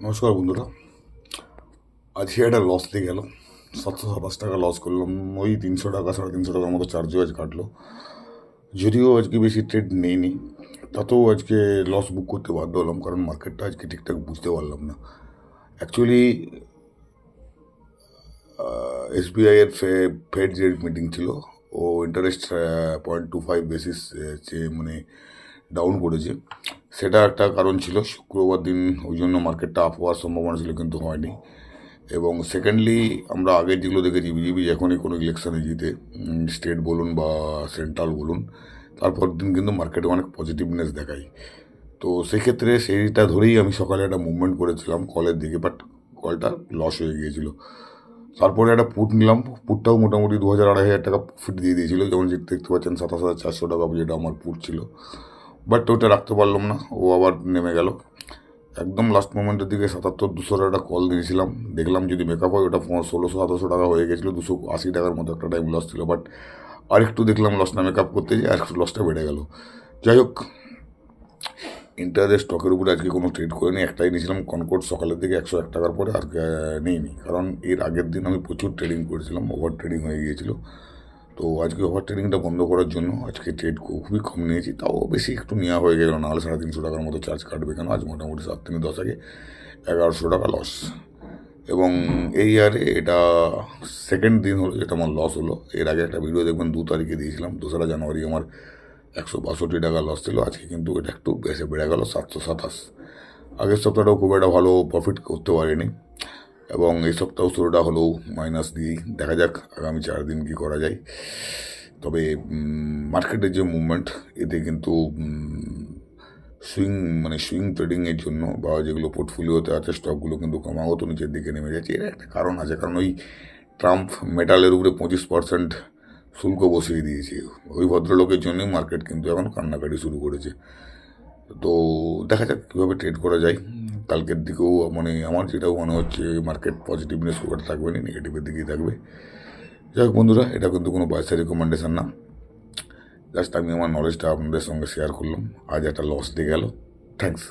নমস্কার বন্ধুরা। আজকে একটা লস দিয়ে গেল, 727 টাকা লস করলাম। ওই 300 টাকা 350 টাকার মতো চার্জও আজ কাটলো। যদিও আজকে বেশি ট্রেড নেইনি, তাতেও আজকে লস বুক করতে বাধ্য হলাম, কারণ মার্কেটটা আজকে ঠিকঠাক বুঝতে পারলাম না। অ্যাকচুয়ালি এসবিআইয়ের ফেড যে মিটিং ছিল, ও ইন্টারেস্ট 0.25 বেসিস মানে ডাউন করেছে। সেটা একটা কারণ ছিল। শুক্রবার দিন ওই জন্য মার্কেটটা আপ হওয়ার সম্ভাবনা ছিল, কিন্তু হয়নি। এবং সেকেন্ডলি আমরা আগের যেগুলো দেখেছি, বিজেপি যখনই কোনো ইলেকশনে জিতে, স্টেট বলুন বা সেন্ট্রাল বলুন, তারপর দিন কিন্তু মার্কেটে অনেক পজিটিভনেস দেখায়। তো সেক্ষেত্রে সেইটা ধরেই আমি সকালে একটা মুভমেন্ট করেছিলাম কলের দিকে, বাট কলটা লস হয়ে গিয়েছিল। তারপরে একটা পুট নিলাম। পুটটাও মোটামুটি 2,000-2,500 টাকা প্রফিট দিয়ে দিয়েছিল, যেমন যেটা দেখতে পাচ্ছেন 27,400 টাকা যেটা আমার পুট ছিল। বাট ওটা রাখতে পারলাম না, ও আবার নেমে গেল। একদম লাস্ট মোমেন্টের দিকে 77,200 একটা কল দিয়েছিলাম, দেখলাম যদি মেকআপ হয়। ওটা 1,600-1,700 টাকা হয়ে গেছিলো, 280 টাকার মতো একটা টাইম লস ছিল। বাট আরেকটু দেখলাম লসটা মেকআপ করতে যেয়ে আর একটু লসটা বেড়ে গেল। যাই হোক, ইন্টারডে স্টকের উপরে আজকে কোনো ট্রেড করে নিই। একটাই নিয়েছিলাম কনকর্ড, সকালের দিকে 101 টাকার পরে আর নিইনি, কারণ এর আগের দিন আমি প্রচুর ট্রেডিং করেছিলাম, ওভার ট্রেডিং হয়ে গিয়েছিলো। তো আজকে ওভার ট্রেডিংটা বন্ধ করার জন্য আজকে ট্রেড খুবই কম নিয়েছি, তাও বেশি একটু নেওয়া হয়ে গেল, নাহলে 350 টাকার মতো চার্জ কাটবে। কেন আজ মোটামুটি 7-10 আগে 1,100 টাকা লস। এবং এই ইয়ারে এটা সেকেন্ড দিন হলো যেটা আমার লস হলো। এর আগে একটা ভিডিও দেখবেন 2 তারিখে দিয়েছিলাম, 2রা জানুয়ারি আমার 162 টাকা লস ছিল। আজকে কিন্তু এটা একটু বেশি বেড়ে গেল, 727। আগের সপ্তাহটাও খুব একটা ভালো প্রফিট করতে পারিনি, এবং এই সপ্তাহ শুরুটা হলেও মাইনাস দিয়েই। দেখা যাক আগামী 4 দিন কী করা যায়। তবে মার্কেটের যে মুভমেন্ট, এতে কিন্তু সুইং ট্রেডিংয়ের জন্য বা যেগুলো পোর্টফোলিওতে আছে স্টকগুলো কিন্তু ক্রমাগত নিচের দিকে নেমে যাচ্ছে। এর একটা কারণ আছে, কারণ ওই ট্রাম্প মেটালের উপরে 25% শুল্ক বসিয়ে দিয়েছে। ওই ভদ্রলোকের জন্যই মার্কেট কিন্তু এখন কান্নাকাটি শুরু করেছে। তো দেখা যাক কীভাবে ট্রেড করা যায়। কালকের দিকেও আমার যেটাও মনে হচ্ছে মার্কেট পজিটিভনেস খুব একটা থাকবে না, নেগেটিভের দিকেই থাকবে। যাই হোক বন্ধুরা, এটা কিন্তু কোনো পয়সা রেকমেন্ডেশন না, জাস্ট আমি আমার নলেজটা আপনাদের সঙ্গে শেয়ার করলাম। আজ একটা লস দিয়ে গেল। থ্যাংকস।